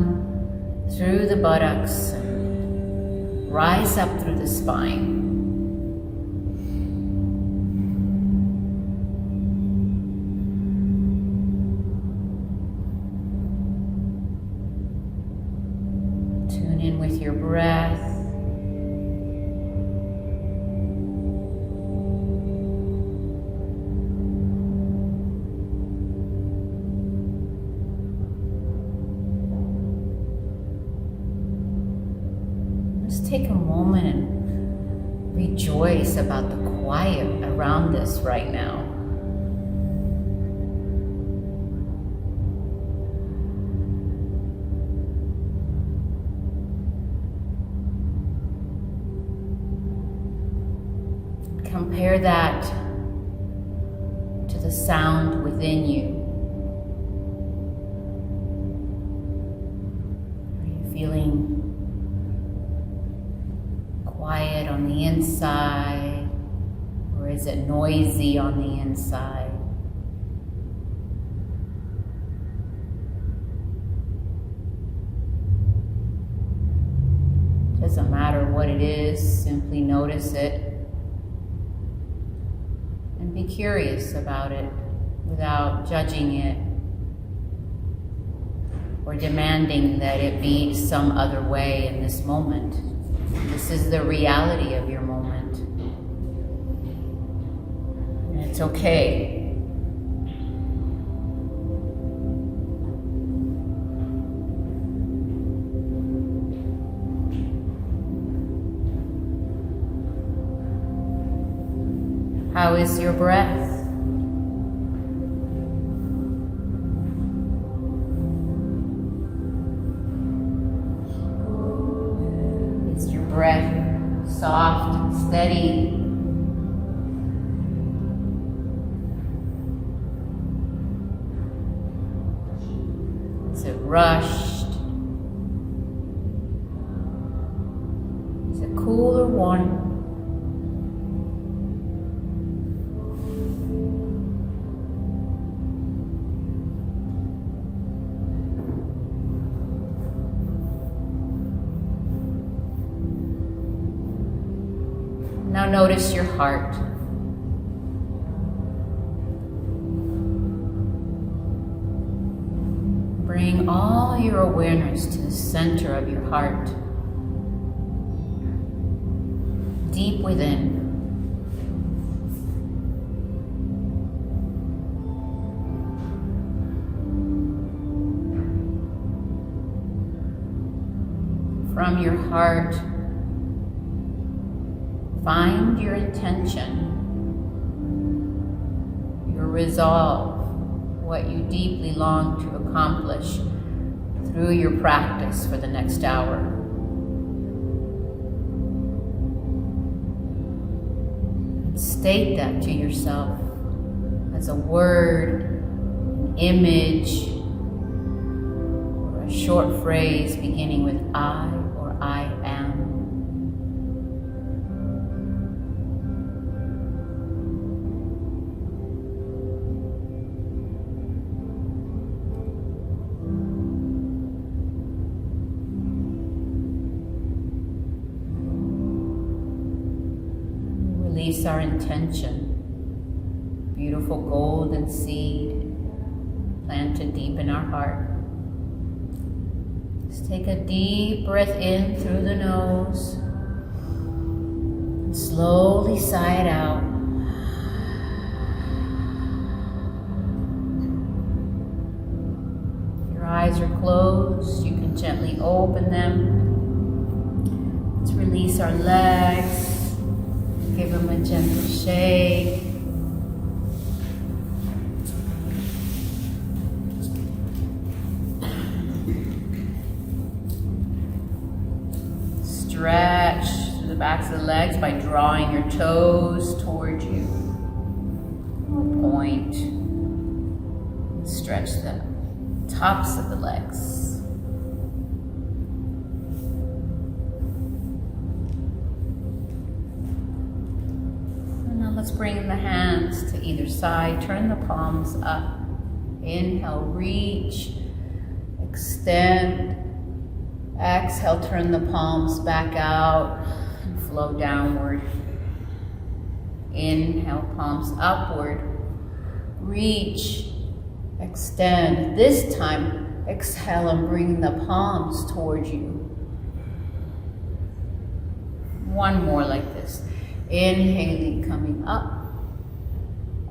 down through the buttocks and rise up through the spine. Tune in with your breath. Take a moment and rejoice about the quiet around us right now. Compare that to the sound within you. Are you feeling quiet on the inside, or is it noisy on the inside? Doesn't matter what it is, simply notice it and be curious about it without judging it or demanding that it be some other way in this moment. This is the reality of your moment. And it's okay. How is your breath? Breath soft and steady. Is it rushed? Is it cool or warm? Now notice your heart. Bring all your awareness to the center of your heart, deep within. From your heart, find your intention, your resolve, what you deeply long to accomplish through your practice for the next hour. State that to yourself as a word, an image, or a short phrase beginning with I or I am. Release our intention, beautiful golden seed planted deep in our heart. Just take a deep breath in through the nose, and slowly sigh it out. If your eyes are closed, you can gently open them. Let's release our legs. Give them a gentle shake. Stretch through the backs of the legs by drawing your toes toward you. Point. Stretch the tops of the legs. Let's bring the hands to either side. Turn the palms up. Inhale, reach, extend. Exhale, turn the palms back out and flow downward. Inhale, palms upward. Reach, extend. This time, exhale and bring the palms towards you. One more like this. Inhaling, coming up.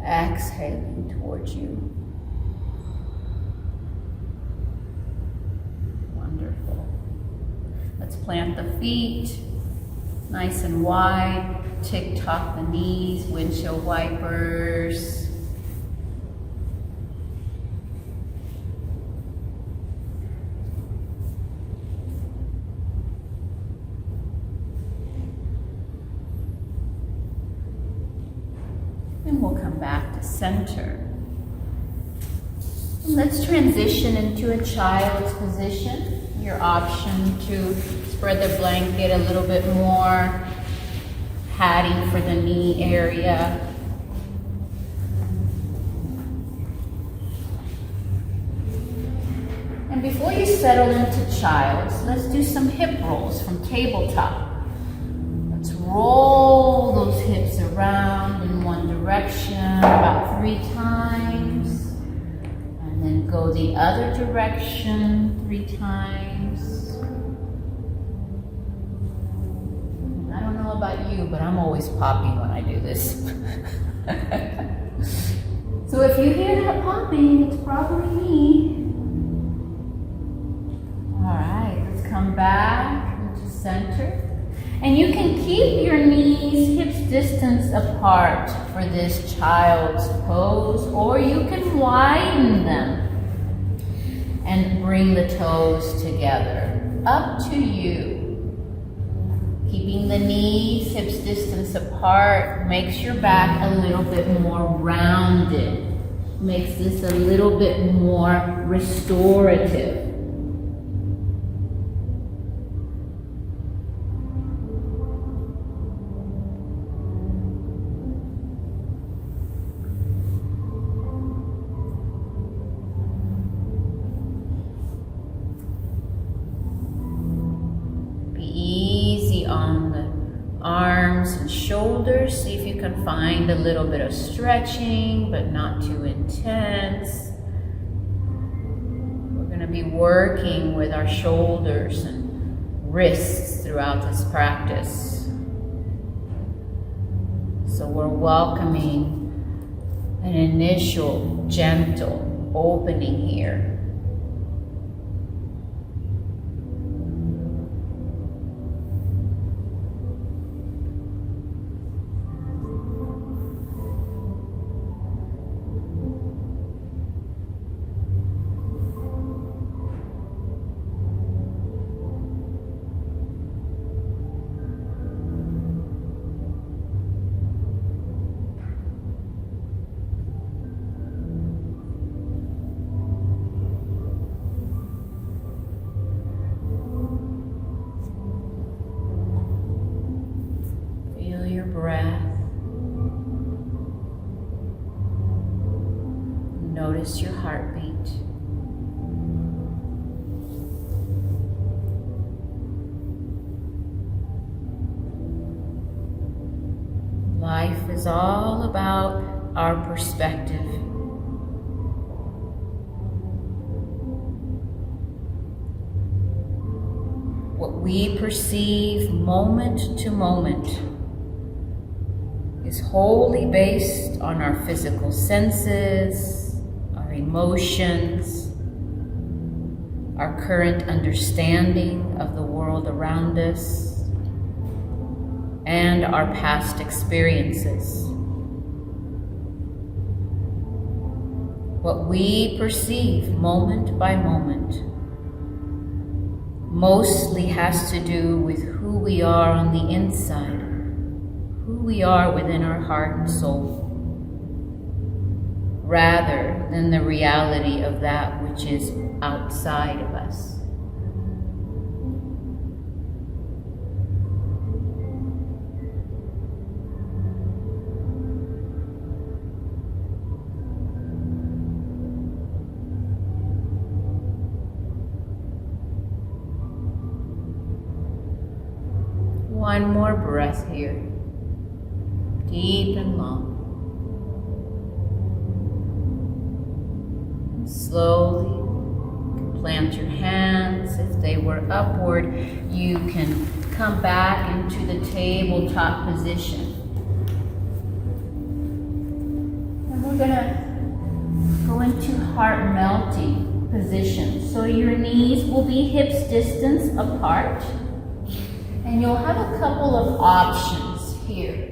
Exhaling towards you. Wonderful. Let's plant the feet nice and wide. Tick-tock the knees, windshield wipers. And we'll come back to center. And let's transition into a child's position. Your option to spread the blanket a little bit more, padding for the knee area. And before you settle into child's, let's do some hip rolls from tabletop. Let's roll those hips around in one direction about 3 times. And then go the other direction 3 times. I don't know about you, but I'm always popping when I do this. So if you hear that popping, it's probably me. All right, let's come back into center. And you can keep your knees hips distance apart for this child's pose, or you can widen them and bring the toes together. Up to you. Keeping the knees hips distance apart makes your back a little bit more rounded. Makes this a little bit more restorative. Arms and shoulders. See if you can find a little bit of stretching, but not too intense. We're going to be working with our shoulders and wrists throughout this practice. So we're welcoming an initial gentle opening here. Breath. Notice your heartbeat. Life is all about our perspective. What we perceive moment to moment is wholly based on our physical senses, our emotions, our current understanding of the world around us, and our past experiences. What we perceive moment by moment mostly has to do with who we are on the inside, who we are within our heart and soul, rather than the reality of that which is outside of us. One more breath here. Deep and long. Slowly plant your hands. If they were upward, you can come back into the tabletop position. And we're gonna go into heart melting position. So your knees will be hips distance apart. And you'll have a couple of options here.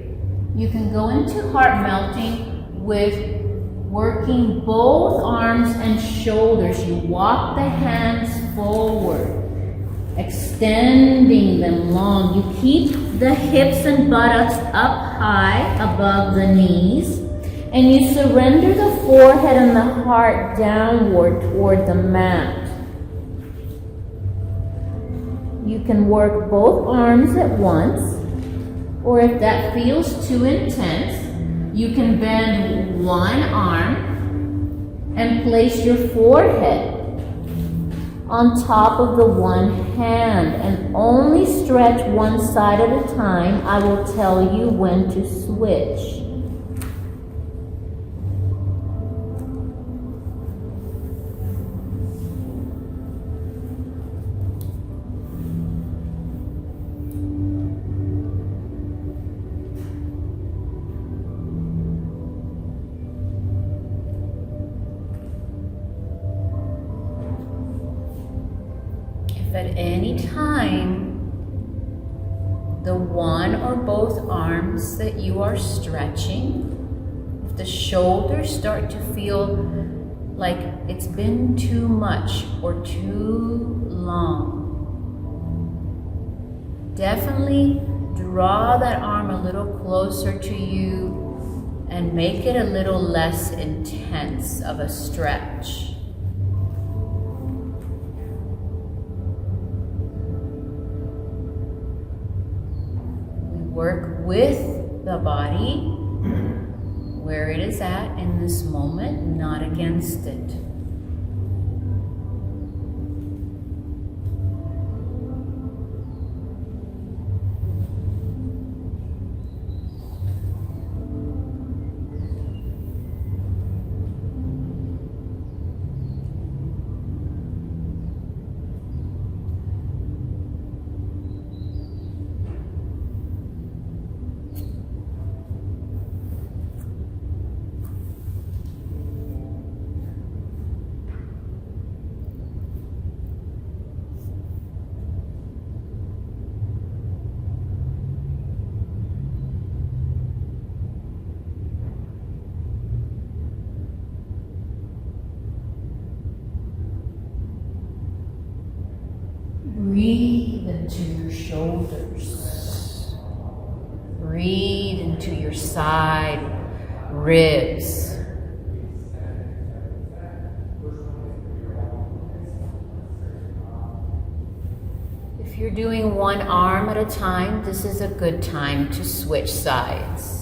You can go into heart melting with working both arms and shoulders. You walk the hands forward, extending them long. You keep the hips and buttocks up high above the knees, and you surrender the forehead and the heart downward toward the mat. You can work both arms at once, or if that feels too intense, you can bend one arm and place your forehead on top of the one hand and only stretch one side at a time. I will tell you when to switch. If at any time the one or both arms that you are stretching, if the shoulders start to feel like it's been too much or too long, definitely draw that arm a little closer to you and make it a little less intense of a stretch. Work with the body where it is at in this moment, not against it. Breathe into your shoulders. Breathe into your side ribs. If you're doing one arm at a time, this is a good time to switch sides.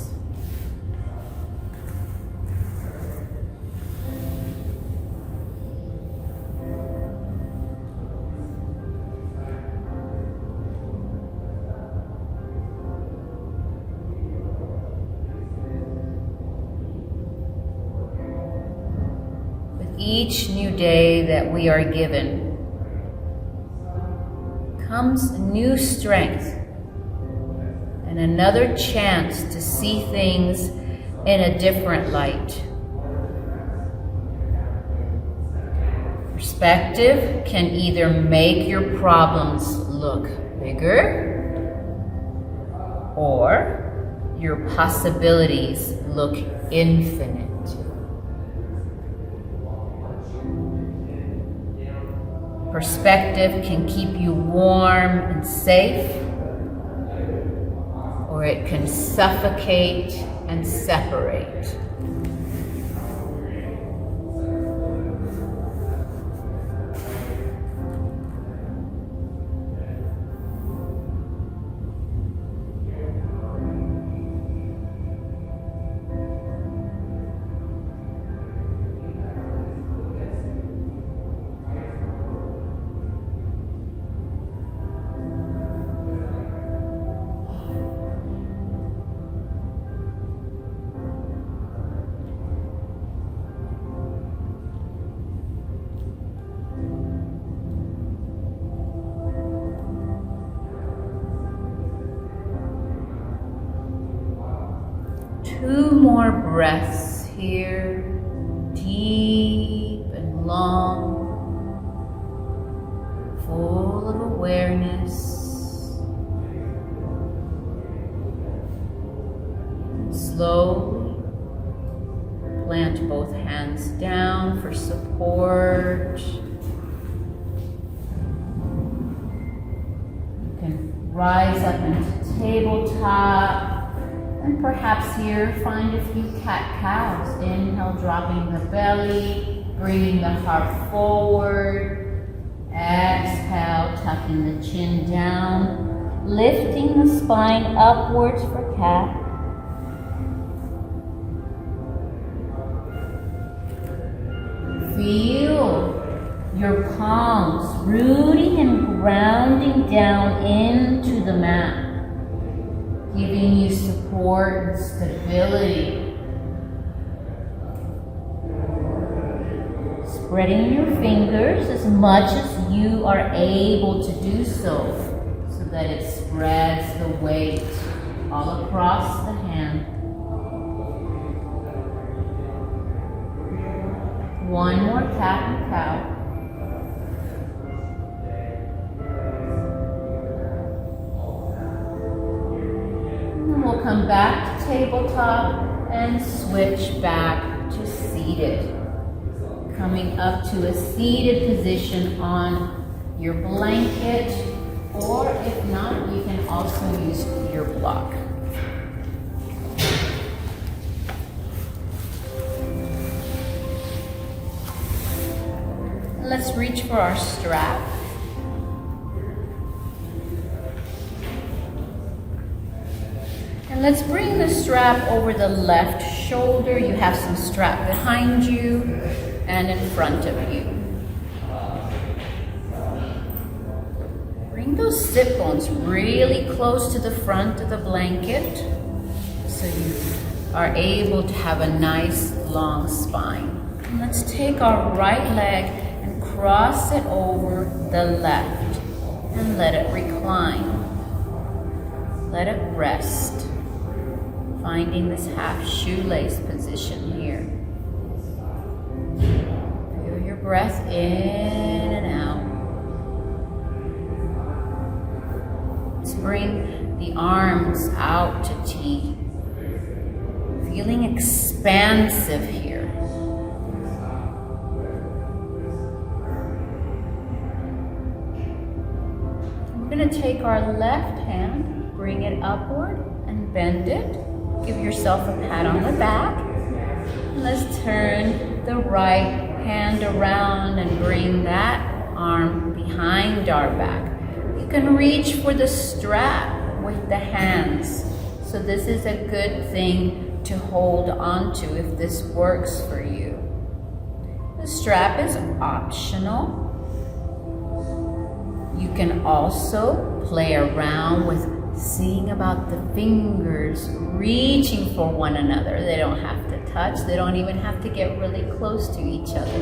Each new day that we are given comes new strength and another chance to see things in a different light. Perspective can either make your problems look bigger or your possibilities look infinite. Perspective can keep you warm and safe, or it can suffocate and separate. more breaths here, deep and long, full of awareness. Slowly plant both hands down for support. You can rise up into tabletop, and perhaps here find a few cat-cows. Inhale, dropping the belly, bringing the heart forward. Exhale, tucking the chin down, lifting the spine upwards for cat. Feel your palms rooting and grounding down into the mat, giving you support and stability. Spreading your fingers as much as you are able to do so that it spreads the weight all across the hand. One more cat and cow. And we'll come back to tabletop and switch back to seated. Coming up to a seated position on your blanket, or if not, you can also use your block. Let's reach for our strap. And let's bring the strap over the left shoulder. You have some strap behind you and in front of you. Bring those sit bones really close to the front of the blanket so you are able to have a nice long spine. And let's take our right leg and cross it over the left and let it recline. Let it rest, finding this half shoelace position here. Feel your breath in and out. Let's bring the arms out to T, feeling expansive here. We're going to take our left hand, bring it upward and bend it. Give yourself a pat on the back. And let's turn the right hand around and bring that arm behind our back. You can reach for the strap with the hands. So this is a good thing to hold on to if this works for you. The strap is optional. You can also play around with seeing about the fingers reaching for one another. They don't have to touch. They don't even have to get really close to each other.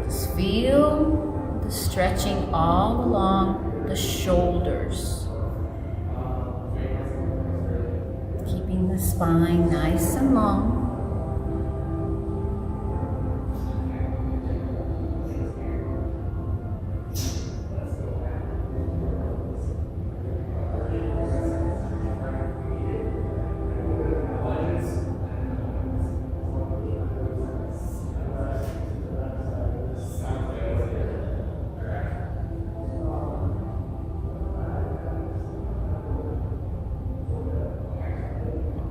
Just feel the stretching all along the shoulders. Keeping the spine nice and long.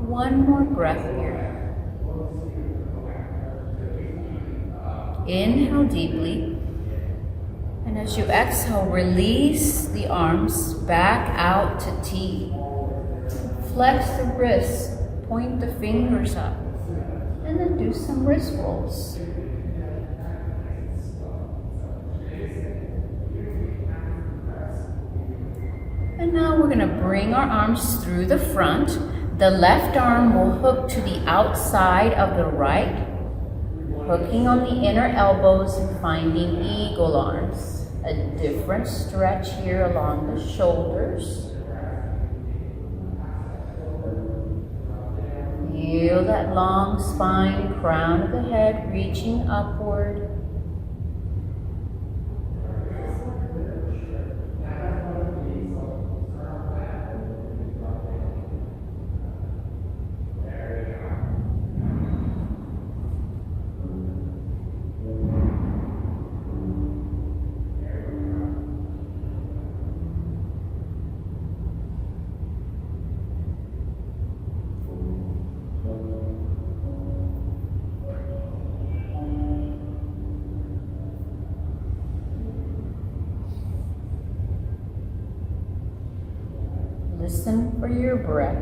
One more breath here. Inhale deeply. And as you exhale, release the arms back out to T. Flex the wrists, point the fingers up, and then do some wrist rolls. And now we're going to bring our arms through the front. The left arm will hook to the outside of the right, hooking on the inner elbows and finding eagle arms. A different stretch here along the shoulders. Feel that long spine, crown of the head reaching upward. Listen for your breath.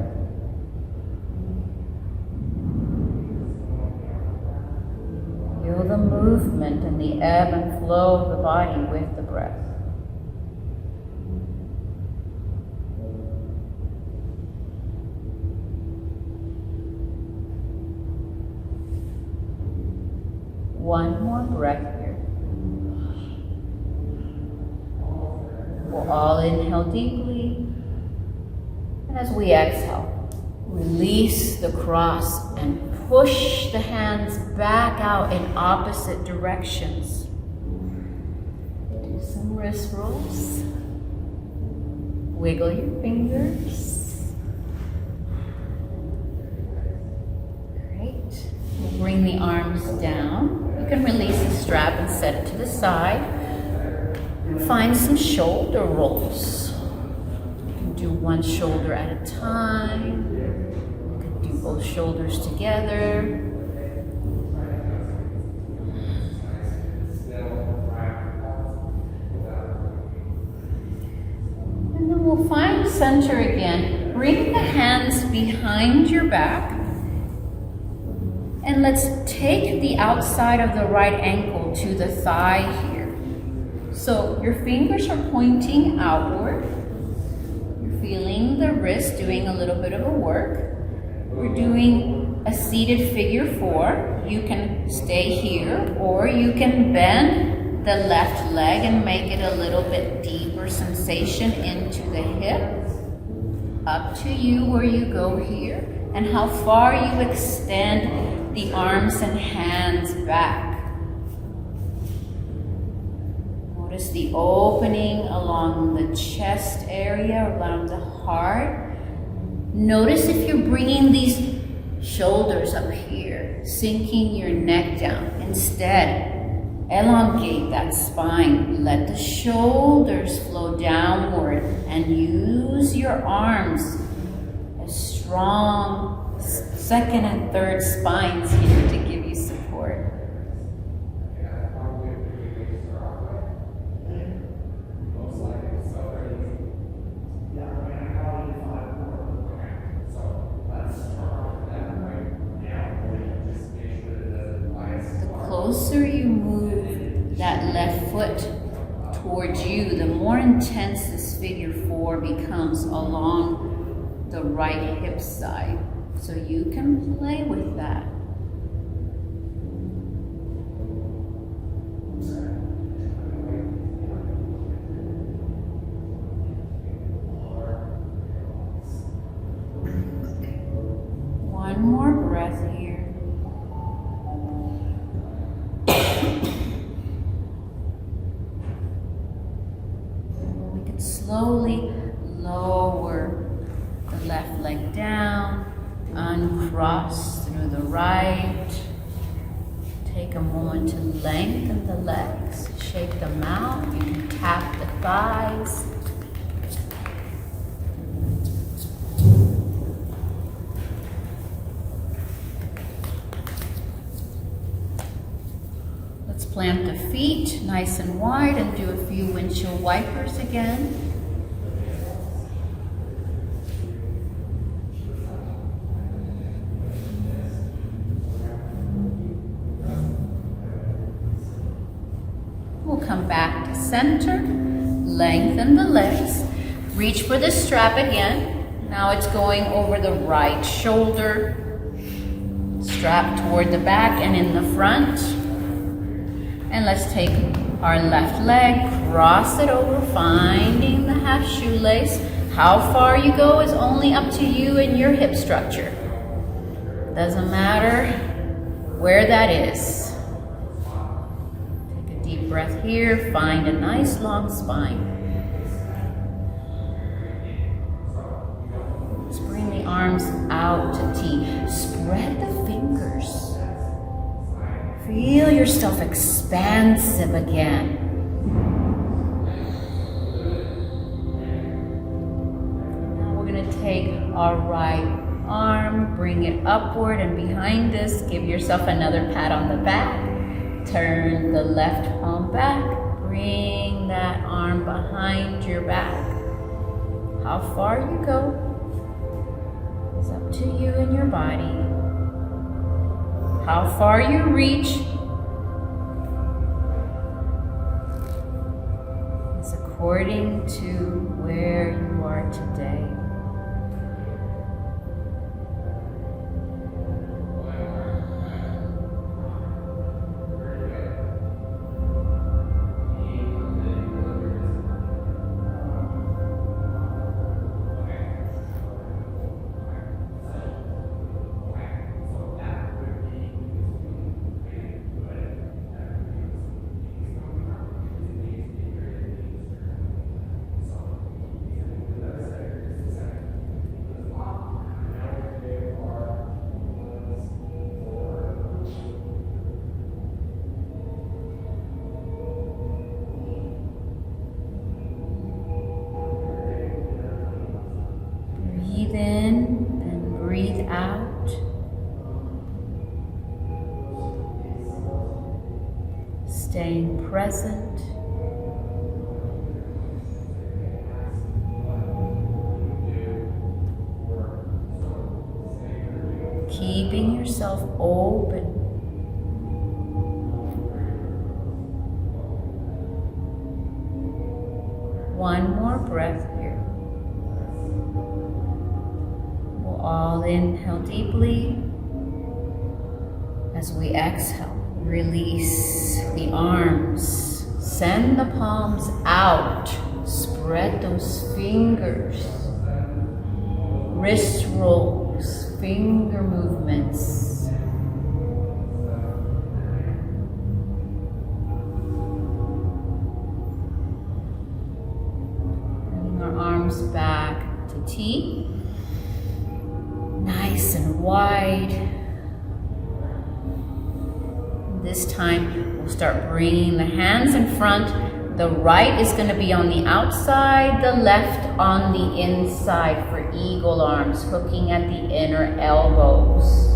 Feel the movement and the ebb and flow of the body with the breath. One more breath here. We'll all inhale deeply. As we exhale, release the cross and push the hands back out in opposite directions. Do some wrist rolls. Wiggle your fingers. Great. We'll bring the arms down. You can release the strap and set it to the side. Find some shoulder rolls. Do one shoulder at a time. You can do both shoulders together. And then we'll find center again. Bring the hands behind your back. And let's take the outside of the right ankle to the thigh here. So your fingers are pointing outward. Feeling the wrist doing a little bit of a work. We're doing a seated figure 4. You can stay here or you can bend the left leg and make it a little bit deeper sensation into the hip. Up to you where you go here and how far you extend the arms and hands back. Notice the opening along the chest area, around the heart. Notice if you're bringing these shoulders up here, sinking your neck down. Instead, elongate that spine. Let the shoulders flow downward and use your arms as strong second and third spines here to give you support. The closer you move that left foot towards you, the more intense this figure 4 becomes along the right hip side. So you can play with that. One more breath here. Slowly lower the left leg down, uncross through the right. Take a moment to lengthen the legs, shake them out. You can tap the thighs. Let's plant the feet nice and wide and do a few windshield wipers again. We'll come back to center, lengthen the legs, reach for the strap again. Now it's going over the right shoulder, strap toward the back and in the front. And let's take our left leg, cross it over, finding the half shoelace. How far you go is only up to you and your hip structure. Doesn't matter where that is. Take a deep breath here. Find a nice long spine. Let's bring the arms out to T. Spread the fingers. Feel yourself expansive again. Now we're going to take our right arm, bring it upward and behind us. Give yourself another pat on the back. Turn the left palm back. Bring that arm behind your back. How far you go is up to you and your body. How far you reach is according to where you are today. Breathe in and breathe out. Staying present. Keeping yourself open. One more breath here. We'll all inhale deeply. As we exhale, release the arms. Send the palms out. Spread those fingers. Wrist rolls, finger movements. Bringing our arms back to T. Nice and wide. This time, we'll start bringing the hands in front. The right is going to be on the outside, the left on the inside for eagle arms, hooking at the inner elbows.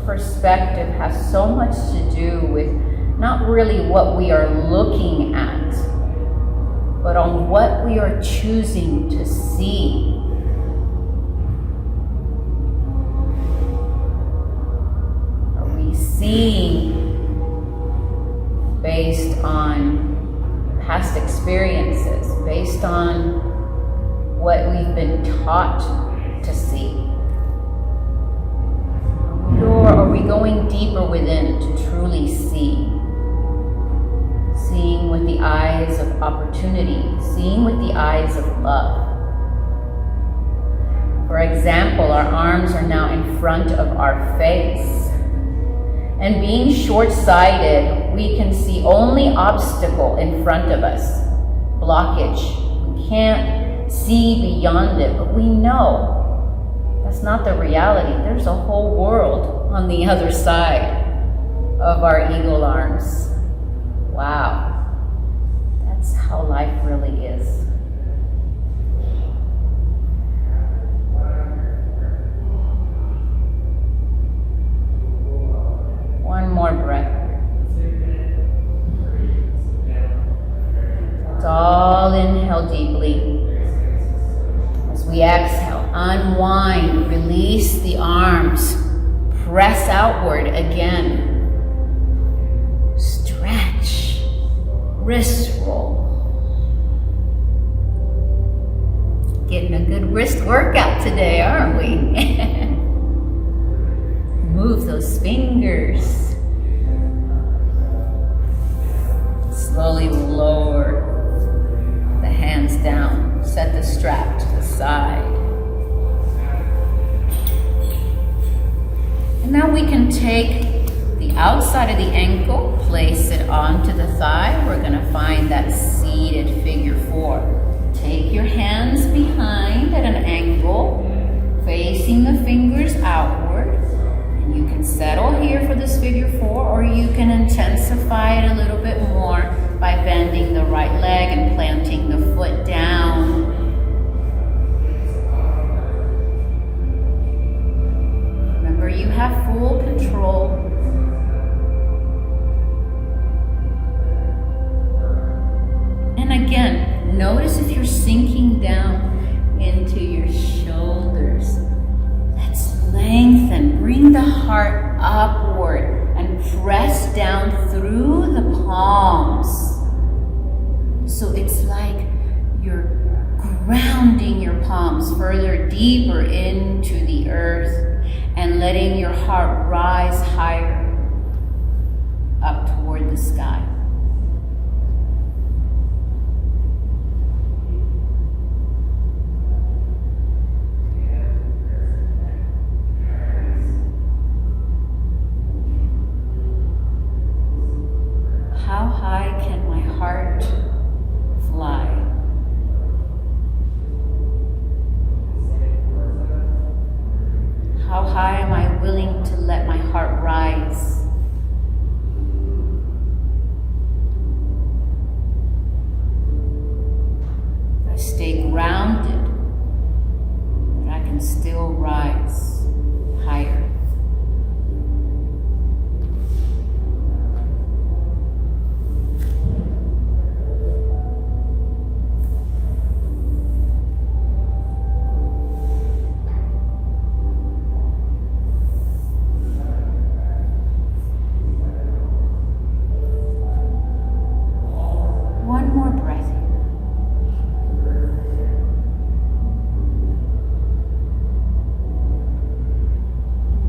Perspective has so much to do with not really what we are looking at, but on what we are choosing to see. Are we seeing based on past experiences, based on what we've been taught to see? Or are we going deeper within to truly see? Seeing with the eyes of opportunity, seeing with the eyes of love. For example, our arms are now in front of our face. And being short-sighted, we can see only obstacle in front of us, blockage. We can't see beyond it, but we know that's not the reality. There's a whole world on the other side of our eagle arms. Wow. That's how life really is. One more breath. Let's all inhale deeply. As we exhale, unwind, release the arms, press outward again. Stretch, wrist roll. outside of the ankle, place it onto the thigh. We're going to find that seated figure 4. Take your hands behind at an angle, facing the fingers outward. And you can settle here for this figure 4, or you can intensify it a little bit more by bending the right leg and planting the foot down. Remember, you have full control. And again, notice if you're sinking down into your shoulders. Let's lengthen. Bring the heart upward and press down through the palms. So it's like you're grounding your palms further deeper into the earth and letting your heart rise higher up toward the sky. How high can my heart fly? How high am I willing to let my heart rise? I stay grounded, but I can still rise higher. One more breath here.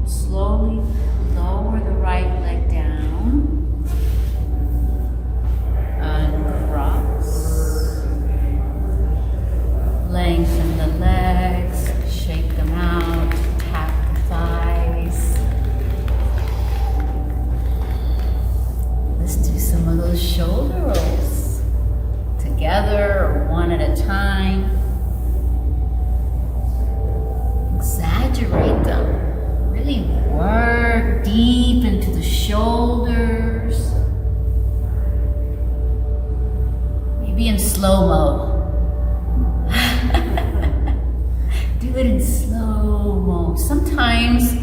Slowly lower the right leg down. Uncross. Lengthen the legs, shake them out, tap the thighs. Let's do some of those shoulder rolls. Together or one at a time. Exaggerate them. Really work deep into the shoulders. Maybe in slow-mo. Do it in slow-mo. Sometimes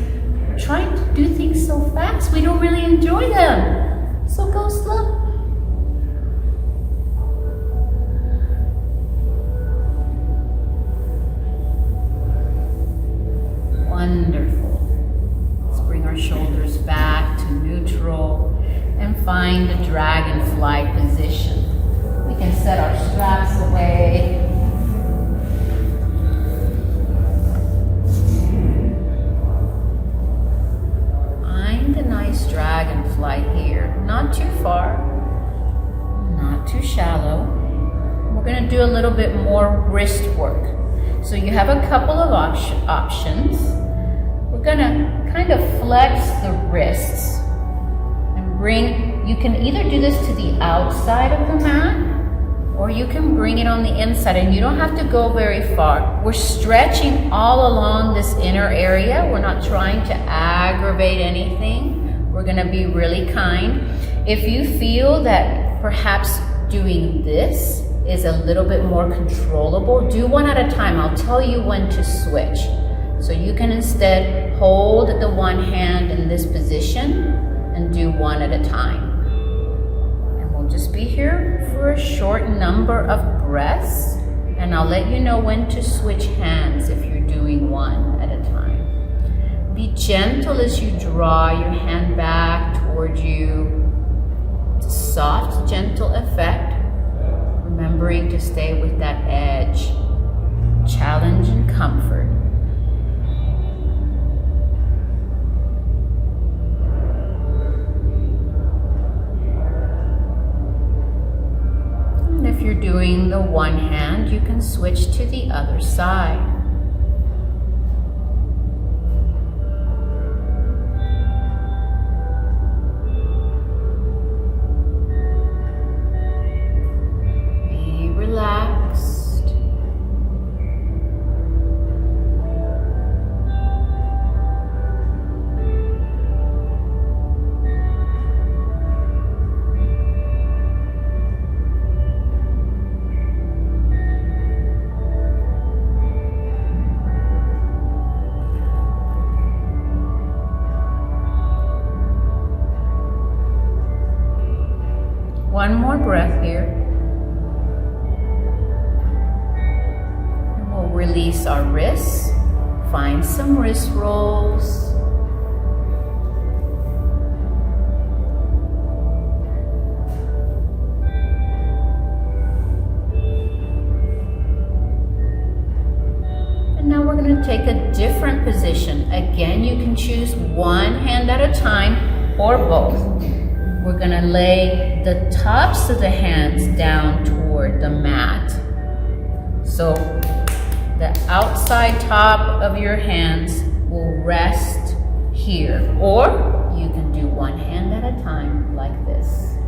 we're trying to do things so fast we don't really enjoy them. So go slow. Wonderful. Let's bring our shoulders back to neutral and find a dragonfly position. We can set our straps away. Find a nice dragonfly here. Not too far, not too shallow. We're going to do a little bit more wrist work. So you have a couple of options. We're going to kind of flex the wrists and bring, you can either do this to the outside of the mat or you can bring it on the inside, and you don't have to go very far. We're stretching all along this inner area. We're not trying to aggravate anything. We're going to be really kind. If you feel that perhaps doing this is a little bit more controllable, do one at a time. I'll tell you when to switch. So you can instead hold the one hand in this position and do one at a time. And we'll just be here for a short number of breaths, and I'll let you know when to switch hands if you're doing one at a time. Be gentle as you draw your hand back toward you. It's a soft, gentle effect. Remembering to stay with that edge, challenge and comfort. And if you're doing the one hand, you can switch to the other side. One more breath here. And we'll release our wrists. Find some wrist rolls. And now we're going to take a different position. Again, you can choose one hand at a time or both. We're going to lay the tops of the hands down toward the mat. So the outside top of your hands will rest here, or you can do one hand at a time like this.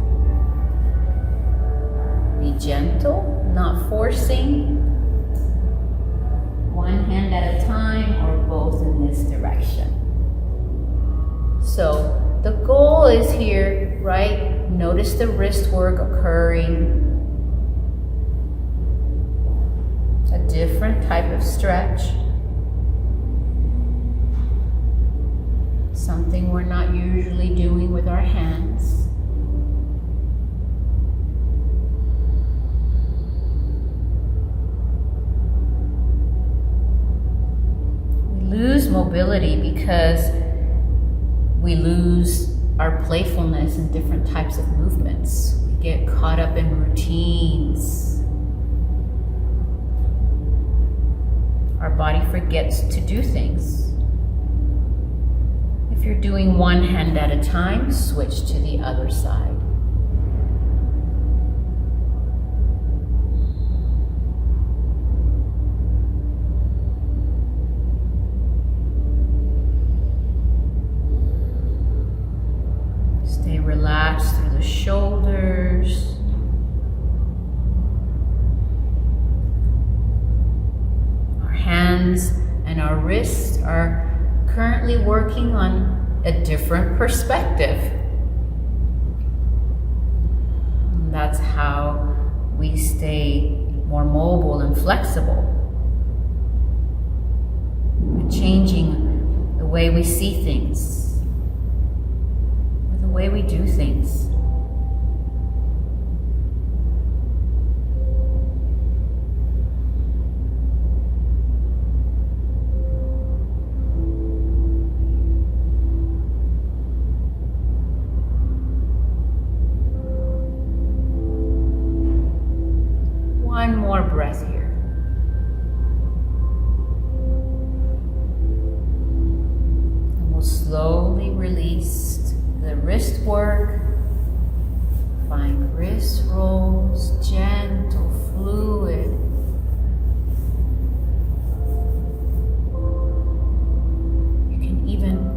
Be gentle, not forcing. One hand at a time or both in this direction. So the goal is here, right? Notice the wrist work occurring. A different type of stretch. Something we're not usually doing with our hands. We lose mobility because we lose our playfulness in different types of movements. We get caught up in routines. Our body forgets to do things. If you're doing one hand at a time, switch to the other side. Stay relaxed through the shoulders. Hands and our wrists are currently working on a different perspective. And that's how we stay more mobile and flexible. We're changing the way we see things, or the way we do things. One more breath here. And we'll slowly release the wrist work. Find wrist rolls, gentle, fluid. You can even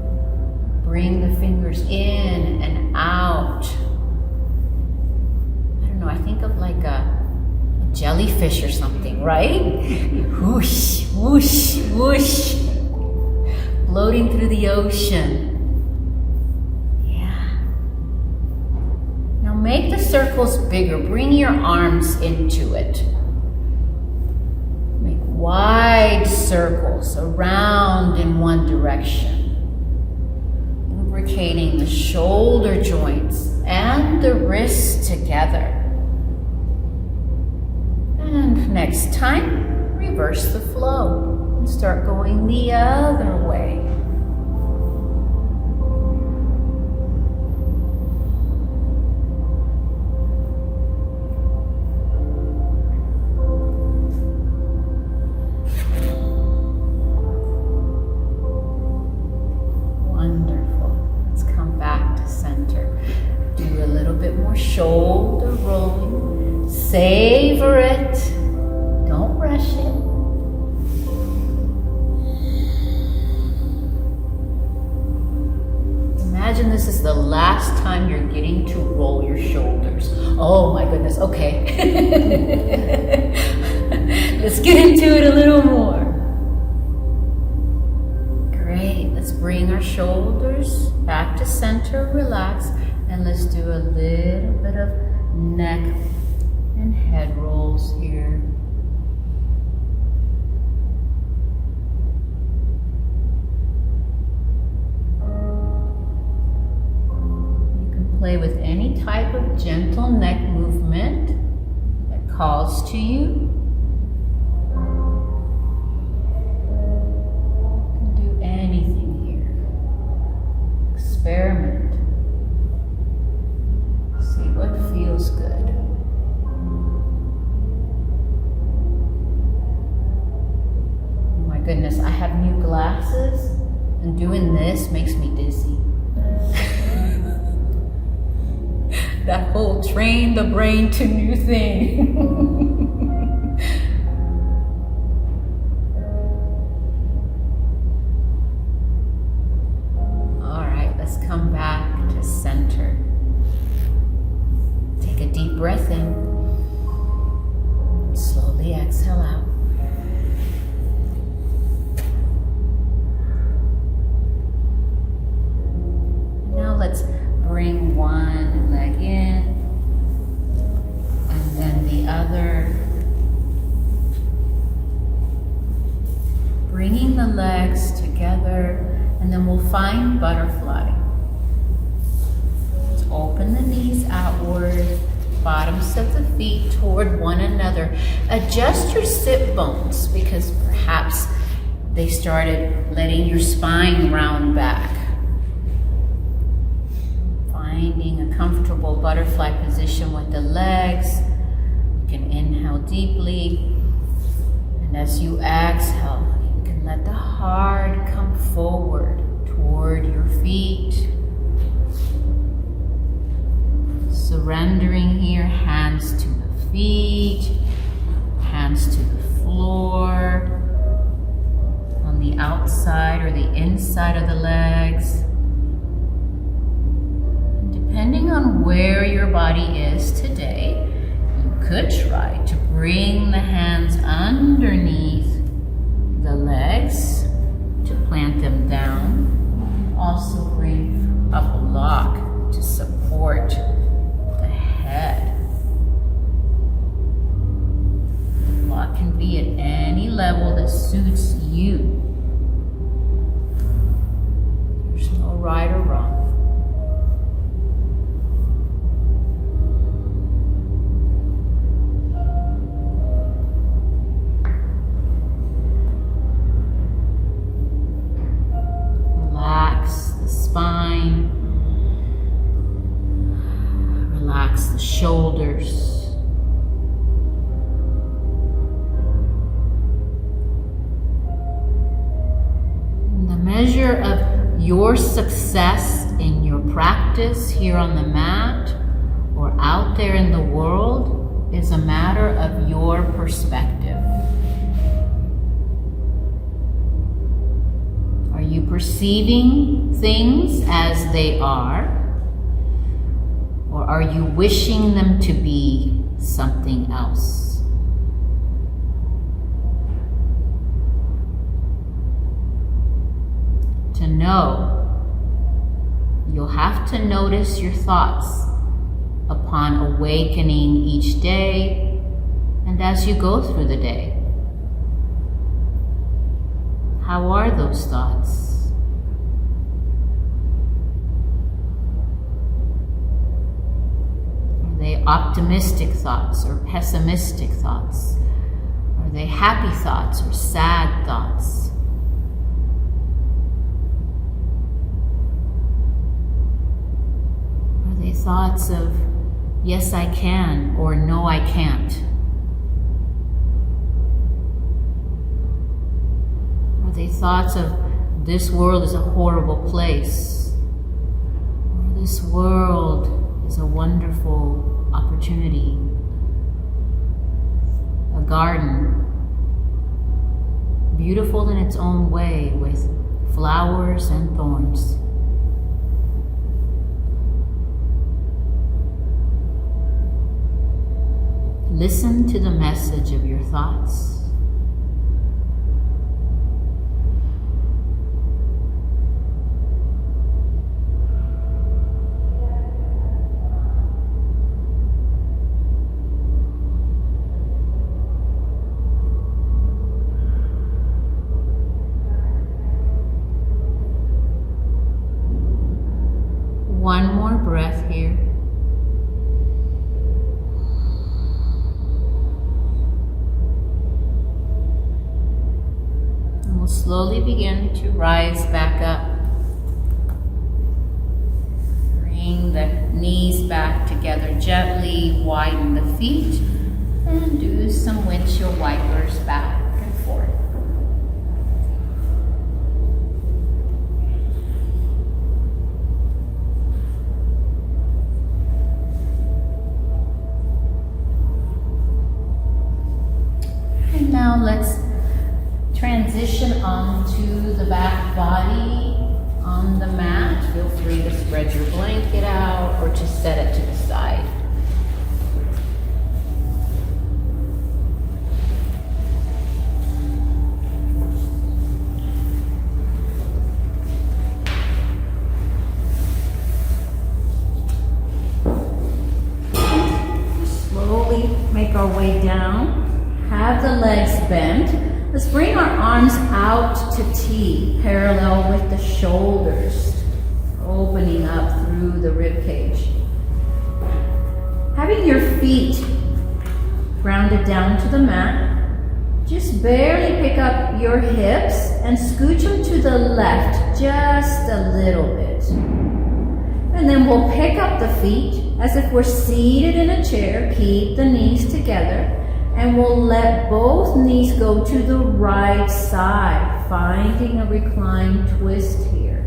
bring the fingers in and out. I don't know, I think of like a jellyfish or something, right? Whoosh, whoosh, whoosh. Floating through the ocean. Yeah. Now make the circles bigger. Bring your arms into it. Make wide circles around in one direction. Lubricating the shoulder joints and the wrists together. And next time, reverse the flow and start going the other way. Wonderful. Let's come back to center. Do a little bit more shoulder rolling. Savor it. Don't rush it. Imagine this is the last time you're getting to roll your shoulders. Oh my goodness, okay. Let's get into it a little more. Great, let's bring our shoulders back to center, relax, and let's do a little bit of neck and head rolls here. You can play with any type of gentle neck movement that calls to you. You can do anything here. Experiment. See what feels good. Oh my goodness, I have new glasses, and doing this makes me dizzy. That whole train the brain to new thing. All right, let's come back to center. Take a deep breath in. Slowly exhale out. Now let's bring one leg in and then the other. Bringing the legs together, and then we'll find butterfly. Let's open the knees outward, bottoms of the feet toward one another. Adjust your sit bones because perhaps they started letting your spine round back. Finding a comfortable butterfly position with the legs. You can inhale deeply, and as you exhale, you can let the heart come forward toward your feet. Surrendering here, hands to the feet, hands to the floor, on the outside or the inside of the legs. Depending on where your body is today, you could try to bring the hands underneath the legs to plant them down. Also bring up a block to support the head. The block can be at any level that suits you. There's no right or wrong. Spine, relax the shoulders, the measure of your success in your practice here on the mat or out there in the world is a matter of your perspective. Are you perceiving things as they are? Or are you wishing them to be something else? To know, you'll have to notice your thoughts upon awakening each day and as you go through the day. How are those thoughts? Are they optimistic thoughts or pessimistic thoughts? Are they happy thoughts or sad thoughts? Are they thoughts of, yes, I can, or no, I can't? Are they thoughts of, this world is a horrible place, or this world is a wonderful opportunity, a garden, beautiful in its own way with flowers and thorns? Listen to the message of your thoughts. One more breath here. slowly begin to rise back up. Bring the knees back together gently, widen the feet, and do some windshield wipers back and forth. And now let's transition onto the back body on the mat. Feel free to spread your blanket out or just set it to the side. Slowly make our way down. Have the legs bent. Let's bring our arms out to T, parallel with the shoulders, opening up through the rib cage. Having your feet grounded down to the mat, just barely pick up your hips and scooch them to the left just a little bit. And then we'll pick up the feet as if we're seated in a chair. Keep the knees together. And we'll let both knees go to the right side, finding a reclined twist here.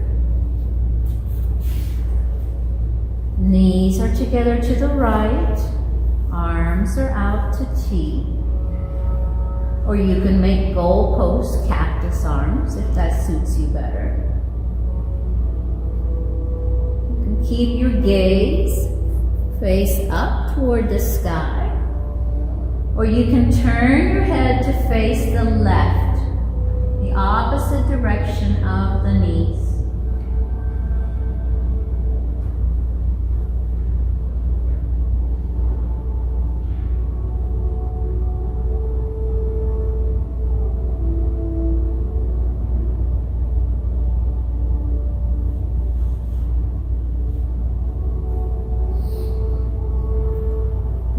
Knees are together to the right, arms are out to T. Or you can make goalpost cactus arms if that suits you better. You can keep your gaze face up toward the sky. Or you can turn your head to face the left, the opposite direction of the knees.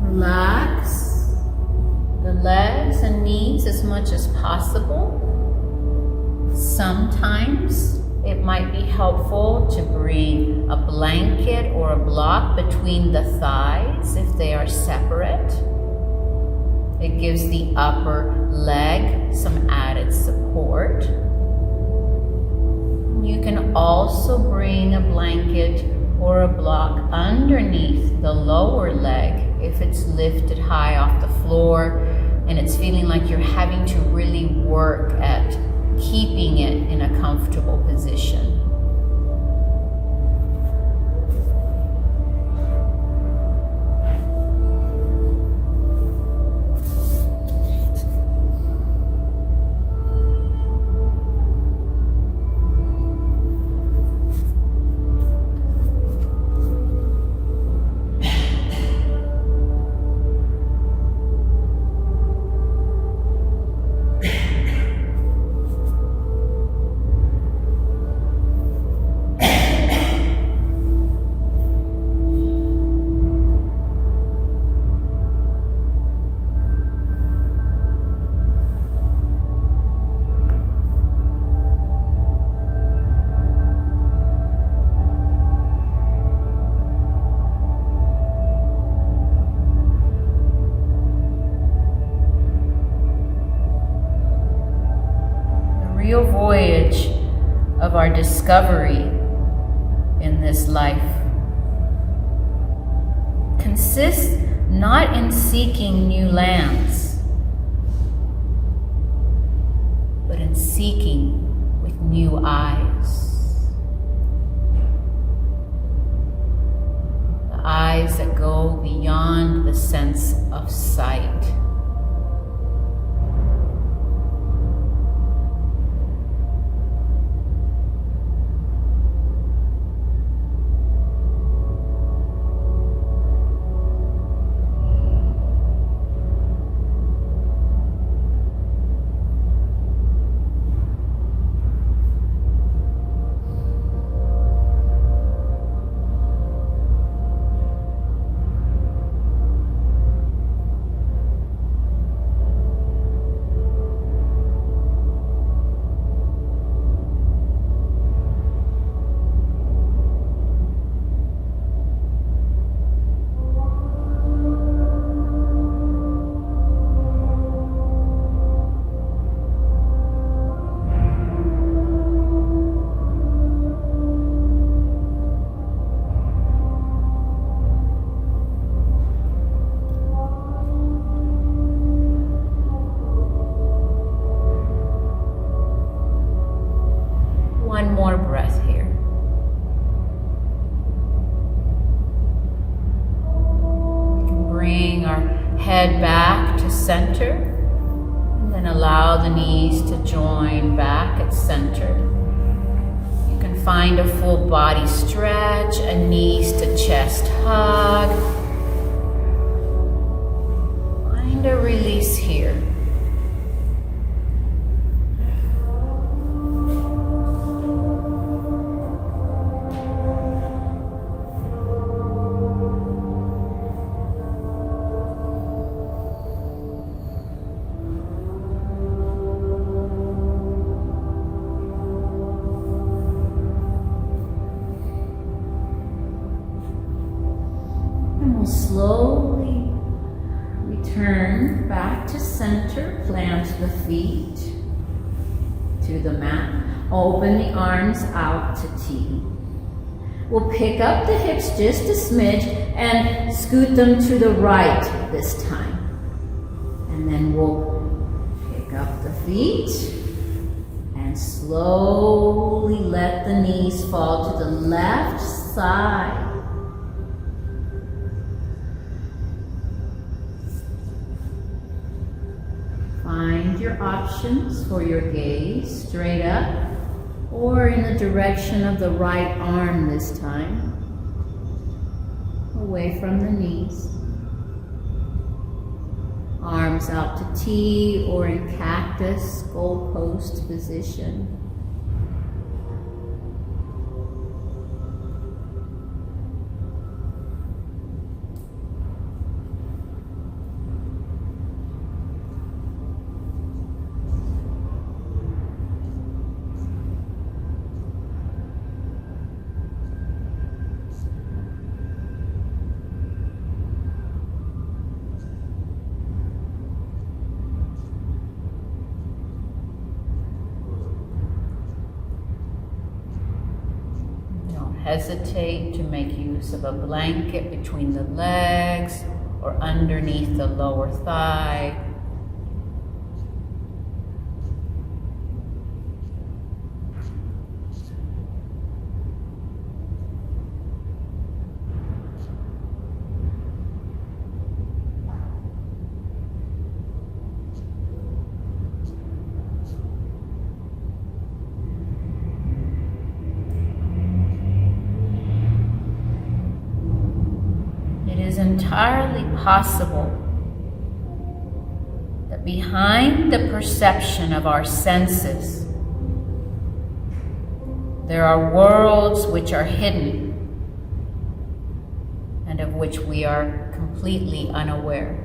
Relax the legs and knees as much as possible. Sometimes it might be helpful to bring a blanket or a block between the thighs if they are separate. It gives the upper leg some added support. You can also bring a blanket or a block underneath the lower leg if it's lifted high off the floor and it's feeling like you're having to really work at keeping it in a comfortable position. Real voyage of our discovery in this life consists not in seeking new lands, but in seeking with new eyes. The eyes that go beyond the sense of sight. head back to center, and then allow the knees to join back at center. You can find a full body stretch, a knees to chest hug. Find a release here. Slowly return back to center, plant the feet to the mat, open the arms out to T. We'll pick up the hips just a smidge and scoot them to the right this time. And then we'll pick up the feet and slowly let the knees fall to the left side. Find your options for your gaze, straight up or in the direction of the right arm this time, away from the knees. Arms out to T or in cactus, goalpost position. Hesitate to make use of a blanket between the legs or underneath the lower thigh. It is entirely possible that behind the perception of our senses, there are worlds which are hidden and of which we are completely unaware.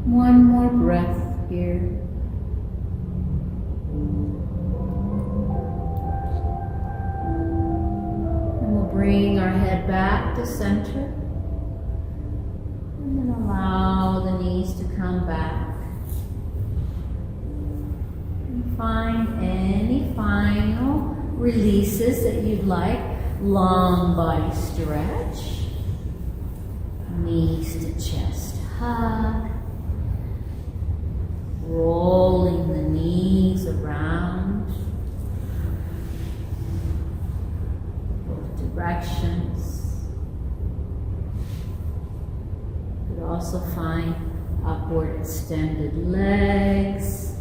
One more breath here. And we'll bring our head back to center. And then allow the knees to come back. And find any final releases that you'd like. Long body stretch. Knees to chest hug. Roll also find upward extended legs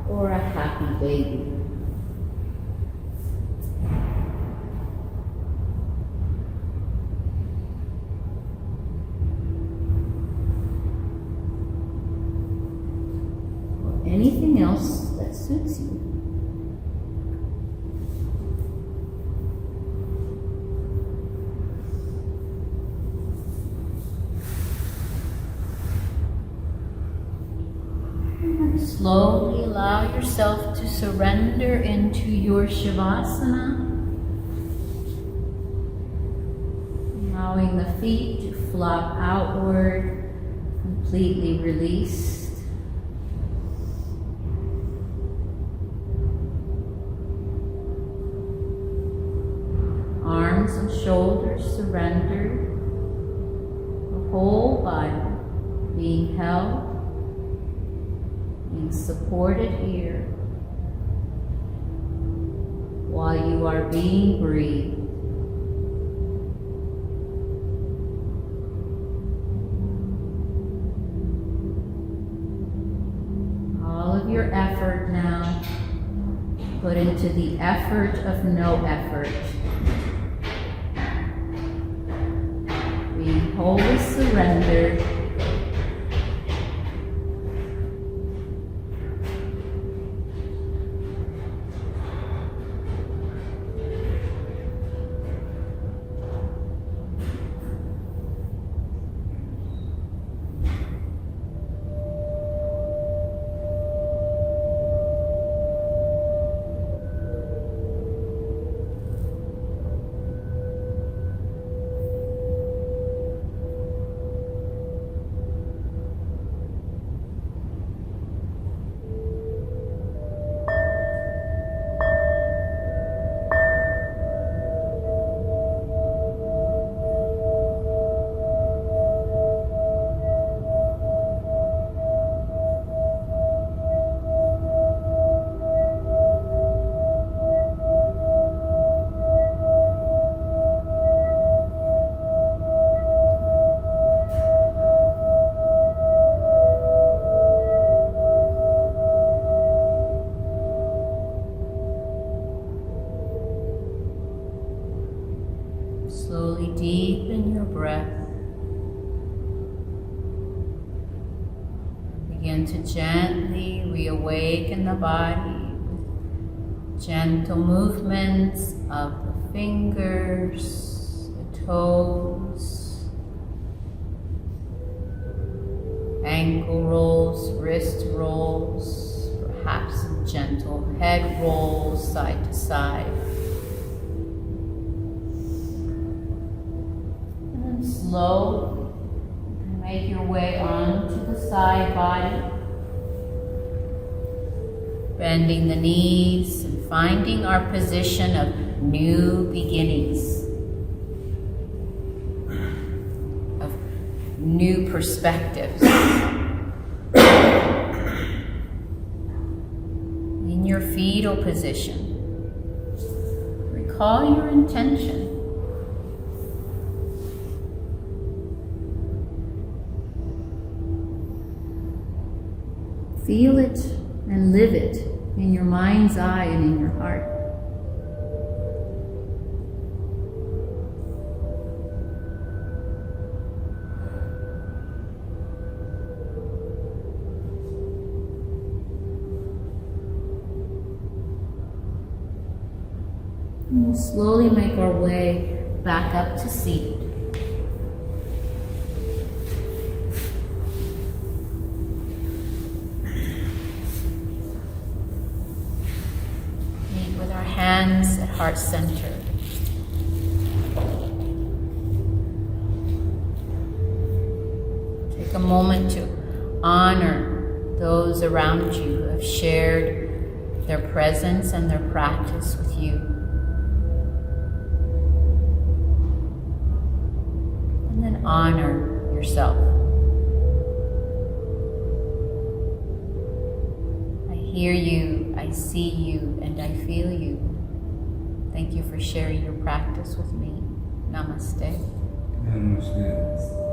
or a happy baby. Or anything else that suits you. Slowly allow yourself to surrender into your Shavasana, allowing the feet to flop outward, completely released. Arms and shoulders surrendered, the whole body being held, being supported here while you are being breathed. All of your effort now put into the effort of no effort. Being wholly surrendered. Slowly deepen your breath. Begin to gently reawaken the body with gentle movements of the fingers, the toes, ankle rolls, wrist rolls, perhaps some gentle head rolls side to side. Slowly make your way onto the side body, bending the knees and finding our position of new beginnings, of new perspectives. In your fetal position, recall your intention. Feel it and live it in your mind's eye and in your heart. And we'll slowly make our way back up to seated. Hands at heart center. Take a moment to honor those around you who have shared their presence and their practice with you. And then honor yourself. I hear you, I see you, and I feel you. Thank you for sharing your practice with me. Namaste. Ya no sé.